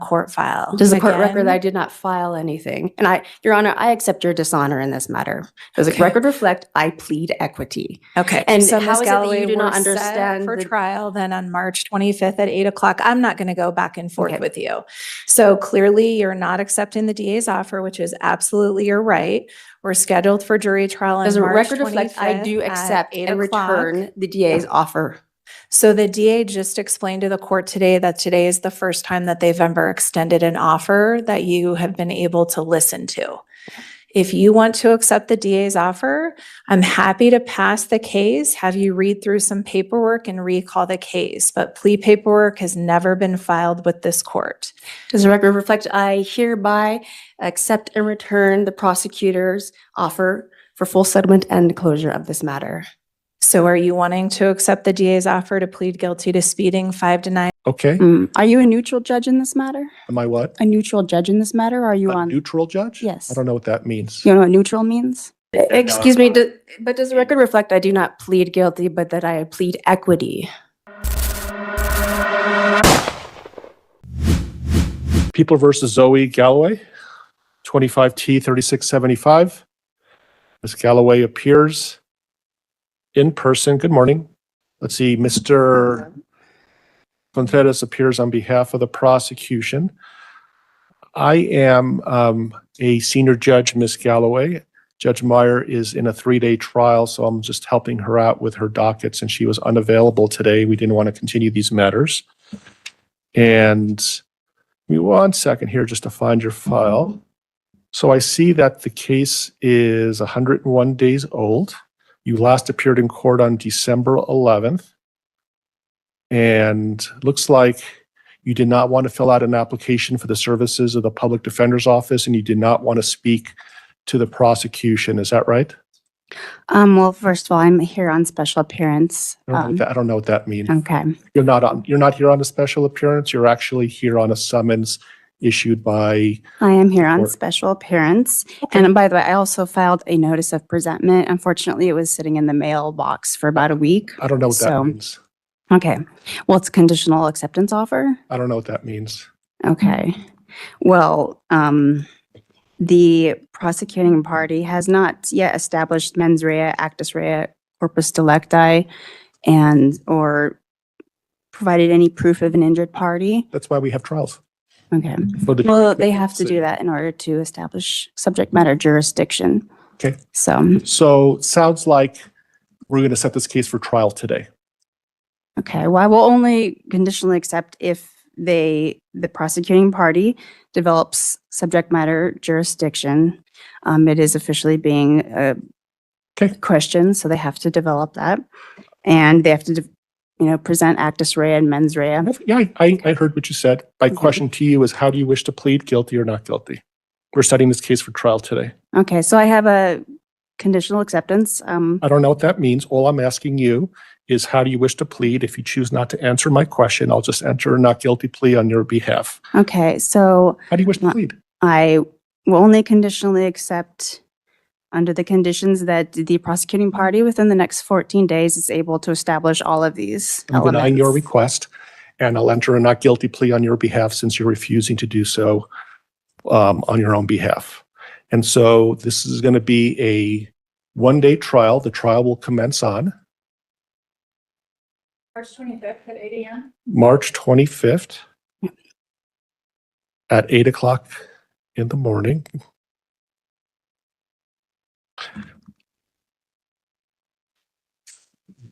court file. Does the court record Again, that I did not file anything? And Your Honor, I accept your dishonor in this matter. Does the Okay. record reflect I plead equity? Okay. And so how Ms. is it that Galloway, you do not we're set understand for the- trial then on March 25th at 8 o'clock. I'm not going to go back and forth Okay. with you. So clearly you're not accepting the DA's offer, which is absolutely your right. We're scheduled for jury trial on Does the March record reflect I 25th do at accept 8 and o'clock. return the DA's offer? So the DA just explained to the court today that today is the first time that they've ever extended an offer that you have been able to listen to. If you want to accept the DA's offer, I'm happy to pass the case, have you read through some paperwork and recall the case, but plea paperwork has never been filed with this court. Does the record reflect I hereby accept and return the prosecutor's offer for full settlement and closure of this matter? So are you wanting to accept the DA's offer to plead guilty to speeding 5 to 9? Okay, Are you a neutral judge in this matter? am I what? A neutral judge in this matter? Or are you A on? neutral judge? Yes. I don't know what that means. You know what neutral means? Excuse me, but does the record reflect I do not plead guilty, but that I plead equity? People versus Zoe Galloway, 25T 3675. Ms. Galloway appears in person. Good morning. Let's see, Mr. Contreras appears on behalf of the prosecution. I am a senior judge, Ms. Galloway. Judge Meyer is in a 3-day trial, so I'm just helping her out with her dockets, and she was unavailable today. We didn't want to continue these matters. And give me 1 second here just to find your file. So I see that the case is 101 days old. You last appeared in court on December 11th. And looks like you did not want to fill out an application for the services of the public defender's office, and you did not want to speak to the prosecution. Is that right? Well, first of all, I'm here on special appearance. I don't know what that means. Okay. You're not here on a special appearance. You're actually here on a summons issued by. I am here on Court. special appearance. Okay. And by the way, I also filed a notice of presentment. Unfortunately, it was sitting in the mailbox for about a week. I don't know what that So- means. Okay. Well, it's a conditional acceptance offer. I don't know what that means. Okay. Well, the prosecuting party has not yet established mens rea, actus rea, corpus delicti, or provided any proof of an injured party. That's why we have trials. Okay. For the- Well, they have to do that in order to establish subject matter jurisdiction. Okay. So, So sounds like we're going to set this case for trial today. okay, well, I will only conditionally accept if the prosecuting party develops subject matter jurisdiction. It is officially being Okay. questioned, so they have to develop that. And they have to, present actus rea and mens rea. Yeah, I heard what you said. My Okay. question to you is, how do you wish to plead, guilty or not guilty? We're setting this case for trial today. Okay, so I have a conditional acceptance. I don't know what that means. All I'm asking you is, how do you wish to plead? If you choose not to answer my question, I'll just enter a not guilty plea on your behalf. Okay, so How do you wish to Not- plead? I will only conditionally accept under the conditions that the prosecuting party within the next 14 days is able to establish all of these I'm denying your elements. request, and I'll enter a not guilty plea on your behalf since you're refusing to do so on your own behalf. And so this is going to be a 1-day trial. The trial will commence on March 25th at 8 a.m. March 25th at 8 o'clock in the morning.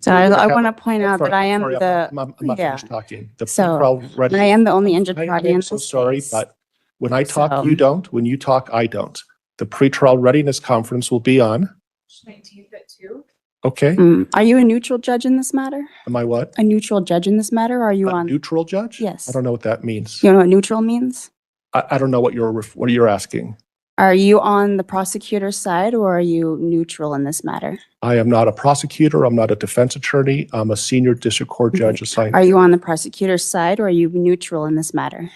So I want to point out Sorry, that I am sorry, the, I'm not yeah. finished talking. The So, pre-trial ready- I am the only injured party in I'm this so sorry, case. but when I talk, So- you don't. When you talk, I don't. The pretrial readiness conference will be on. 19th at 2. Okay, Are you a neutral judge in this matter? am I what? A neutral judge in this matter? Or are you A on? neutral judge? Yes. I don't know what that means. You know what neutral means? I don't know what you're asking. Are you on the prosecutor's side or are you neutral in this matter? I am not a prosecutor. I'm not a defense attorney. I'm a senior district court judge assigned. Are you on the prosecutor's side or are you neutral in this matter?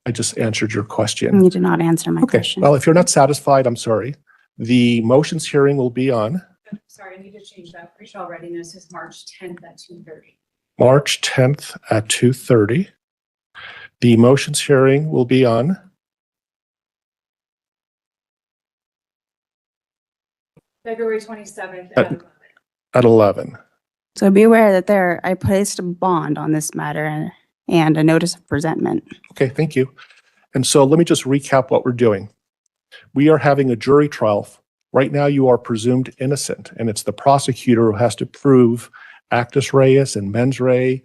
I just answered your question. You did not answer my Okay, question. well, if you're not satisfied, I'm sorry. The motions hearing will be on Sorry, I need to change that. Pre-trial readiness is March 10th at 2:30. March 10th at 2:30. The motions hearing will be on February 27th At- at 11. So be aware that I placed a bond on this matter and a notice of presentment. Okay, thank you. And so let me just recap what we're doing. We are having a jury trial. Right now, you are presumed innocent, and it's the prosecutor who has to prove actus reus and mens rea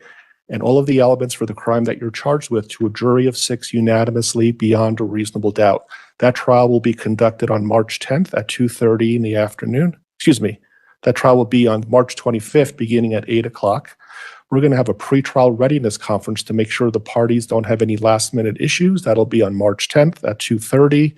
and all of the elements for the crime that you're charged with to a jury of 6 unanimously beyond a reasonable doubt. That trial will be conducted on March 10th at 2:30 in the afternoon. Excuse me. That trial will be on March 25th, beginning at 8 o'clock. We're going to have a pretrial readiness conference to make sure the parties don't have any last-minute issues. That'll be on March 10th at 2:30.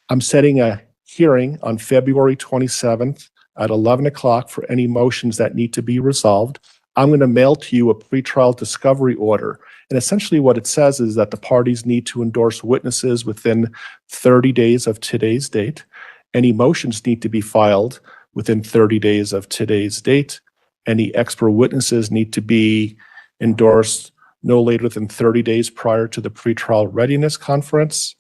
I'm setting a hearing on February 27th at 11 o'clock for any motions that need to be resolved. I'm going to mail to you a pretrial discovery order. And essentially what it says is that the parties need to endorse witnesses within 30 days of today's date. Any motions need to be filed within 30 days of today's date. Any expert witnesses need to be endorsed no later than 30 days prior to the pretrial readiness conference.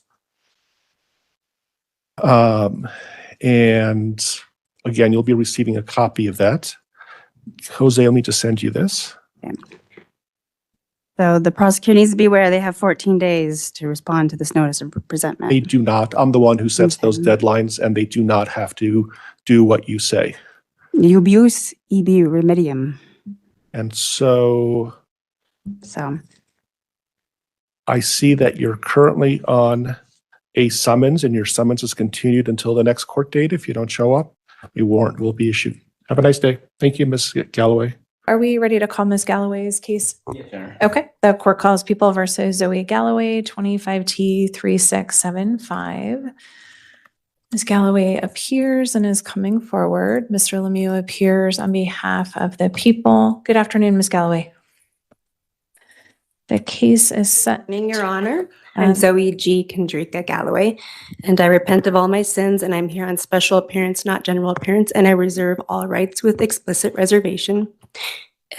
And again, you'll be receiving a copy of that. Jose, I'll need to send you this. So the prosecutor needs to be aware they have 14 days to respond to this notice of They presentment. do not. I'm the one who sets those Okay. deadlines, and they do not have to do what you say. Ubius ibi remedium. And so So I see that you're currently on a summons, and your summons is continued until the next court date. If you don't show up, a warrant will be issued. Have a nice day. Thank you, Ms. Galloway. Are we ready to call Ms. Galloway's case? Yes, Your Honor. Okay, the court calls People versus Zoe Galloway, 25T3675. Ms. Galloway appears and is coming forward. Mr. Lemieux appears on behalf of the people. Good afternoon, Ms. Galloway. The case is set. Morning, Your Honor. Um, I'm Zoe G. Kendrika Galloway, and I repent of all my sins, and I'm here on special appearance, not general appearance, and I reserve all rights with explicit reservation.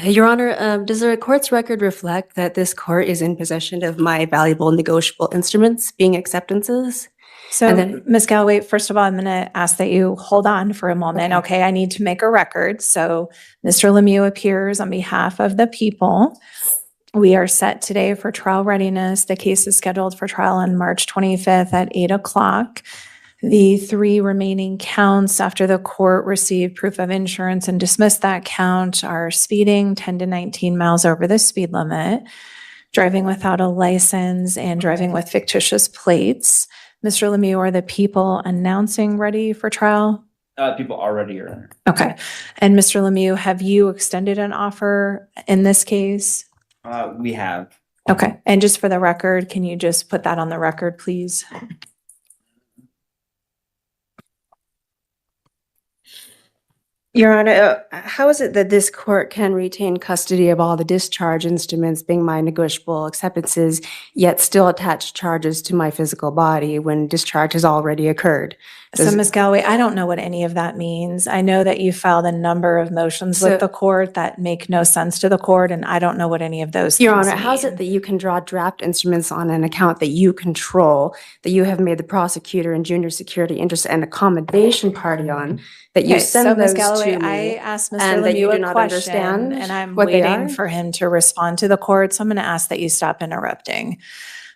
Your Honor, does the court's record reflect that this court is in possession of my valuable negotiable instruments, being acceptances? So, And then- Ms. Galloway, first of all, I'm going to ask that you hold on for a moment. Okay, I need to make a record. So Mr. Lemieux appears on behalf of the people. We are set today for trial readiness. The case is scheduled for trial on March 25th at 8 o'clock. The 3 remaining counts after the court received proof of insurance and dismissed that count are speeding 10 to 19 miles over the speed limit, driving without a license, and driving with fictitious plates. Mr. Lemieux, are the people announcing ready for trial? People already, Your Honor. Okay. And Mr. Lemieux, have you extended an offer in this case? We have. Okay. And just for the record, can you just put that on the record, please? Your Honor, how is it that this court can retain custody of all the discharge instruments being my negotiable acceptances, yet still attach charges to my physical body when discharge has already occurred? So, Does- Ms. Galloway, I don't know what any of that means. I know that you filed a number of motions with So- the court that make no sense to the court, and I don't know what any of those Your things Honor, how is mean. it that you can draw draft instruments on an account that you control, that you have made the prosecutor and junior security interest and accommodation party on, that you Okay, so send Ms. those Galloway, to I me? asked Mr. and that you Lemieux do a not question, understand and I'm what they waiting are? for him to respond to the court, so I'm going to ask that you stop interrupting.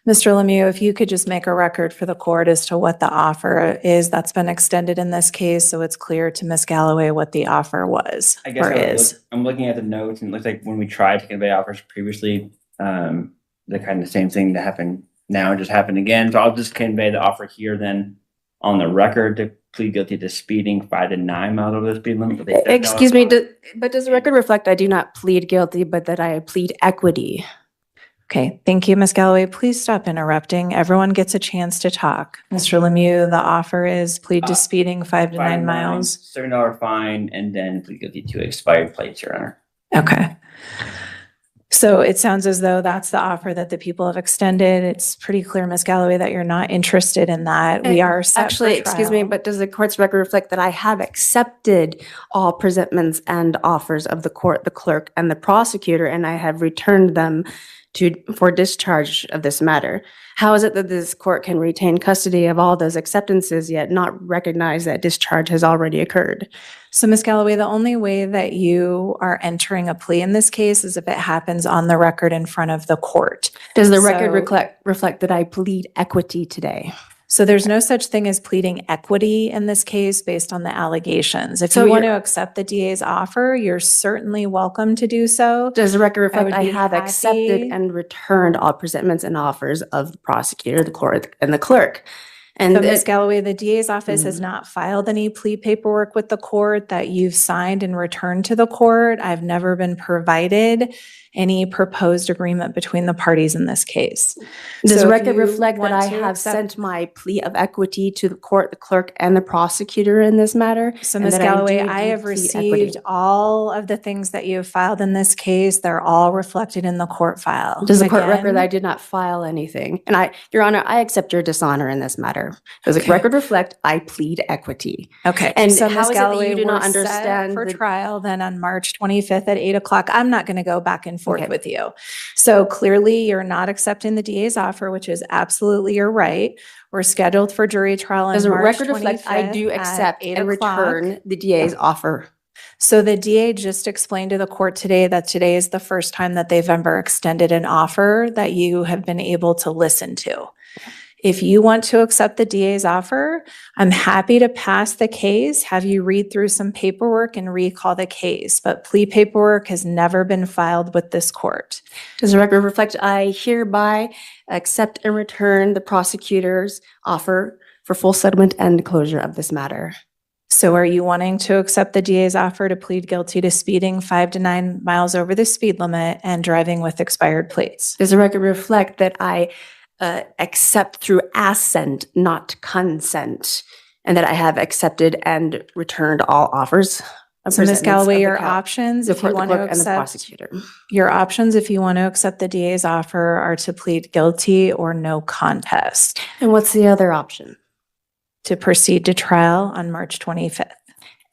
Mr. Lemieux, if you could just make a record for the court as to what the offer is that's been extended in this case, so it's clear to Ms. Galloway what the offer was I guess or I would is. I'm looking at the notes, and it looks like when we tried to convey offers previously, the kind of same thing that happened now just happened again. So I'll just convey the offer here then on the record to plead guilty to speeding 5 to 9 miles over the speed limit. But they said no. Excuse me, but does the record reflect I do not plead guilty, but that I plead equity? Okay, thank you, Ms. Galloway. Please stop interrupting. Everyone gets a chance to talk. Mr. Lemieux, the offer is plead to speeding 5 to 9 miles. $7 fine, and then plead guilty to expired plates, Your Honor. Okay. So it sounds as though that's the offer that the people have extended. It's pretty clear, Ms. Galloway, that you're not interested in that. We are set for Actually, excuse me, trial. but does the court's record reflect that I have accepted all presentments and offers of the court, the clerk, and the prosecutor, and I have returned them for discharge of this matter. How is it that this court can retain custody of all those acceptances yet not recognize that discharge has already occurred? So Ms. Galloway, the only way that you are entering a plea in this case is if it happens on the record in front of the court. Does the record So- reflect that I plead equity today? So there's no such thing as pleading equity in this case based on the allegations. If So you want to you're- accept the DA's offer, you're certainly welcome to do so. Does the record reflect would I be have accepted happy- and returned all presentments and offers of the prosecutor, the court, and the clerk? And So Ms. it- Galloway, the DA's office has Mhm. not filed any plea paperwork with the court that you've signed and returned to the court. I've never been provided any proposed agreement between the parties in this case. does So the if record you reflect that want I to have accept- sent my plea of equity to the court, the clerk, and the prosecutor in this matter? So and Ms. that Galloway, do I have plead received equity? all of the things that you have filed in this case. They're all reflected in the court file. Does the court record that I Again, did not file anything? And Your Honor, I accept your dishonor in this matter. Does the Okay. record reflect I plead equity? Okay, And so how Ms. is it that you Galloway, do not we're set understand for the- trial then on March 25th at 8 o'clock. I'm not going to go back and forth Okay. with you. So clearly you're not accepting the DA's offer, which is absolutely your right. We're scheduled for jury trial on Does the March record reflect I 25th do at accept 8 and o'clock. return the DA's offer? So the DA just explained to the court today that today is the first time that they've ever extended an offer that you have been able to listen to. If you want to accept the DA's offer, I'm happy to pass the case, have you read through some paperwork and recall the case, but plea paperwork has never been filed with this court. Does the record reflect I hereby accept and return the prosecutor's offer for full settlement and closure of this matter? So are you wanting to accept the DA's offer to plead guilty to speeding 5 to 9 miles over the speed limit and driving with expired plates? Does the record reflect that I accept through assent, not consent, and that I have accepted and returned all offers? of So Ms. presentments Galloway, of the your coun- options, the if you court, the want to clerk, and the accept, prosecutor. your options, if you want to accept the DA's offer are to plead guilty or no contest, And what's the other option? to proceed to trial on March 25th.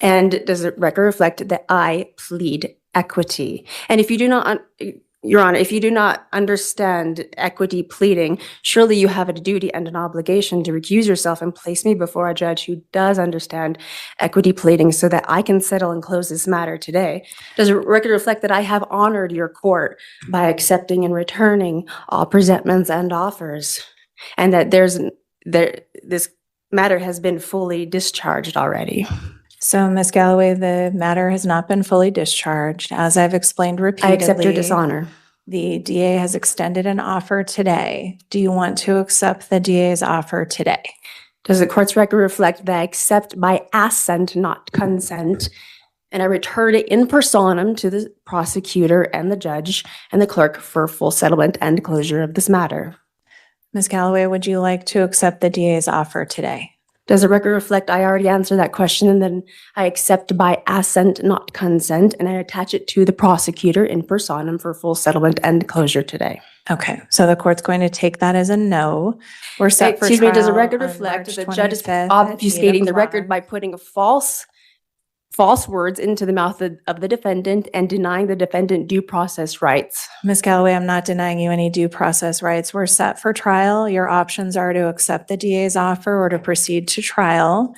And does the record reflect that I plead equity? And if you do not, Your Honor, if you do not understand equity pleading, surely you have a duty and an obligation to recuse yourself and place me before a judge who does understand equity pleading so that I can settle and close this matter today. Does the record reflect that I have honored your court by accepting and returning all presentments and offers? And that this matter has been fully discharged already? So Ms. Galloway, the matter has not been fully discharged. As I've explained I repeatedly. accept your dishonor. The DA has extended an offer today. Do you want to accept the DA's offer today? Does the court's record reflect that I accept by assent, not consent, and I return it in personam to the prosecutor and the judge and the clerk for full settlement and closure of this matter? Ms. Galloway, would you like to accept the DA's offer today? Does the record reflect I already answered that question and then I accept by assent, not consent, and I attach it to the prosecutor in personam for full settlement and closure today? Okay, so the court's going to take that as a no. We're set for Excuse me, does the trial record on reflect March that the judge is 25th at 8 obfuscating the record o'clock. by putting false words into the mouth of the defendant and denying the defendant due process rights? Ms. Galloway, I'm not denying you any due process rights. We're set for trial. Your options are to accept the DA's offer or to proceed to trial.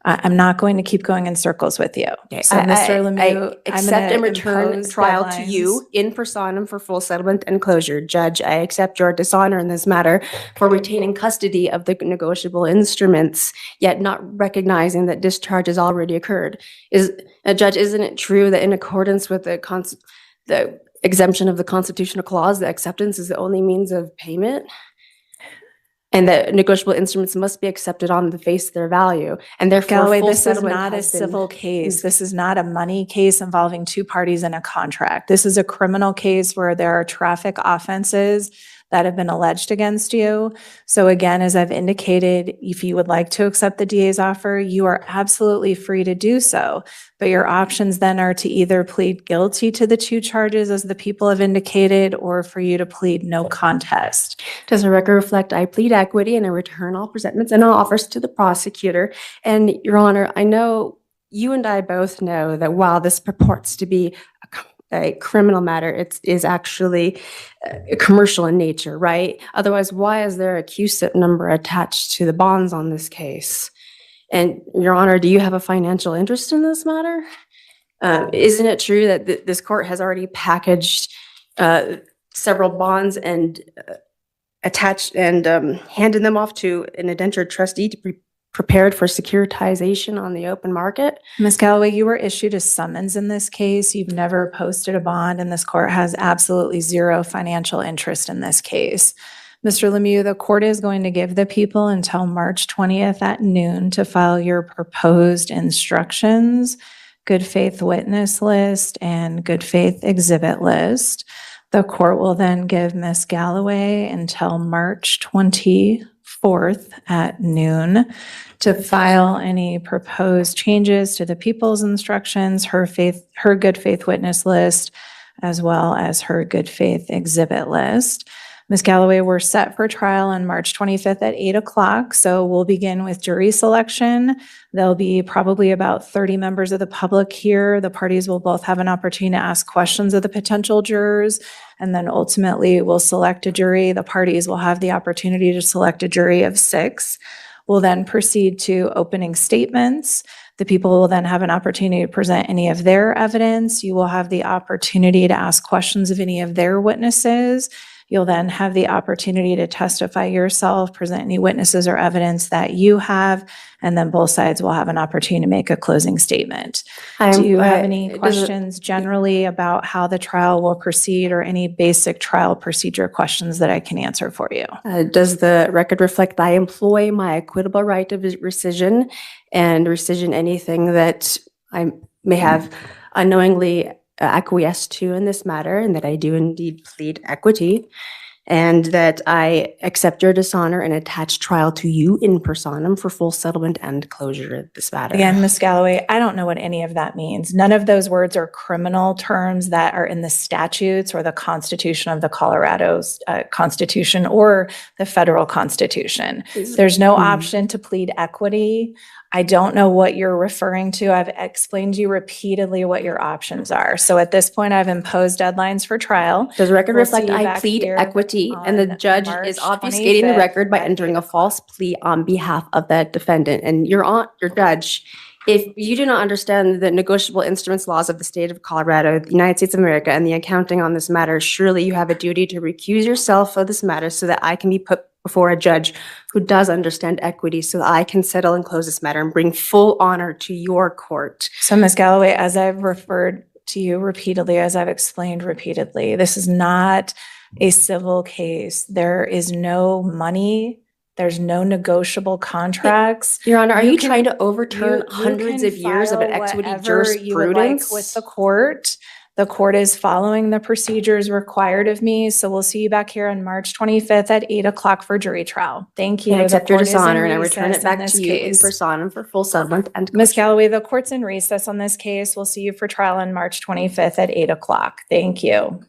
I'm not going to keep going in circles with you. So Mr. Lemieux, I'm accept and gonna return impose trial to you deadlines. in personam for full settlement and closure. Judge, I accept your dishonor in this matter for retaining custody of the negotiable instruments, yet not recognizing that discharge has already occurred. Judge, isn't it true that in accordance with the exemption of the constitutional clause, the acceptance is the only means of payment? And that negotiable instruments must be accepted on the face of their value, and therefore Galloway, full this is settlement not a has been- civil case. This is not a money case involving two parties in a contract. This is a criminal case where there are traffic offenses that have been alleged against you. So again, as I've indicated, if you would like to accept the DA's offer, you are absolutely free to do so. But your options then are to either plead guilty to the two charges as the people have indicated, or for you to plead no contest. Does the record reflect I plead equity and I return all presentments and all offers to the prosecutor? And Your Honor, I know you and I both know that while this purports to be a criminal matter. It is actually commercial in nature, right? Otherwise, why is there a QSIP number attached to the bonds on this case? And Your Honor, do you have a financial interest in this matter? Isn't it true that this court has already packaged several bonds and attached and handed them off to an indentured trustee to be prepared for securitization on the open market? Ms. Galloway, you were issued a summons in this case. You've never posted a bond, and this court has absolutely zero financial interest in this case. Mr. Lemieux, the court is going to give the people until March 20th at noon to file your proposed instructions, good faith witness list, and good faith exhibit list. The court will then give Ms. Galloway until March 24th at noon to file any proposed changes to the people's instructions, her good faith witness list, as well as her good faith exhibit list. Ms. Galloway, we're set for trial on March 25th at 8 o'clock. So we'll begin with jury selection. There'll be probably about 30 members of the public here. The parties will both have an opportunity to ask questions of the potential jurors. And then ultimately we'll select a jury. The parties will have the opportunity to select a jury of 6. We'll then proceed to opening statements. The people will then have an opportunity to present any of their evidence. You will have the opportunity to ask questions of any of their witnesses. You'll then have the opportunity to testify yourself, present any witnesses or evidence that you have, and then both sides will have an opportunity to make a closing statement. Do you have any questions generally about how the trial will proceed or any basic trial procedure questions that I can answer for you? Does the record reflect I employ my equitable right of rescission and rescission anything that I may have unknowingly acquiesced to in this matter, and that I do indeed plead equity, and that I accept your dishonor and attach trial to you in personam for full settlement and closure of this matter? Again, Ms. Galloway, I don't know what any of that means. None of those words are criminal terms that are in the statutes or the Constitution of the Colorado Constitution or the federal Constitution. There's no option to plead equity. I don't know what you're referring to. I've explained to you repeatedly what your options are. So at this point, I've imposed deadlines for trial. Does the record We'll see reflect you I back plead here equity and the on judge March is obfuscating the 25th record by at entering 8 a false plea on behalf of the defendant? And your judge, if you do not understand the negotiable instruments laws of the state of Colorado, the United States of America, and the accounting on this matter, surely you have a duty to recuse yourself of this matter so that I can be put before a judge who does understand equity, so that I can settle and close this matter and bring full honor to your court. So, Ms. Galloway, as I've referred to you repeatedly, as I've explained repeatedly, this is not a civil case. There is no money. There's no negotiable contracts. Your Honor, are You you can- trying to overturn You hundreds can of years of an file equity whatever you would like jurisprudence? with the court. The court is following the procedures required of me. So we'll see you back here on March 25th at 8 o'clock for jury trial. Thank you. I The accept your court is in dishonor and I return recess it back in to this you in case. personam for full settlement and Ms. closure. Galloway, the court's in recess on this case. We'll see you for trial on March 25th at 8 o'clock. Thank you.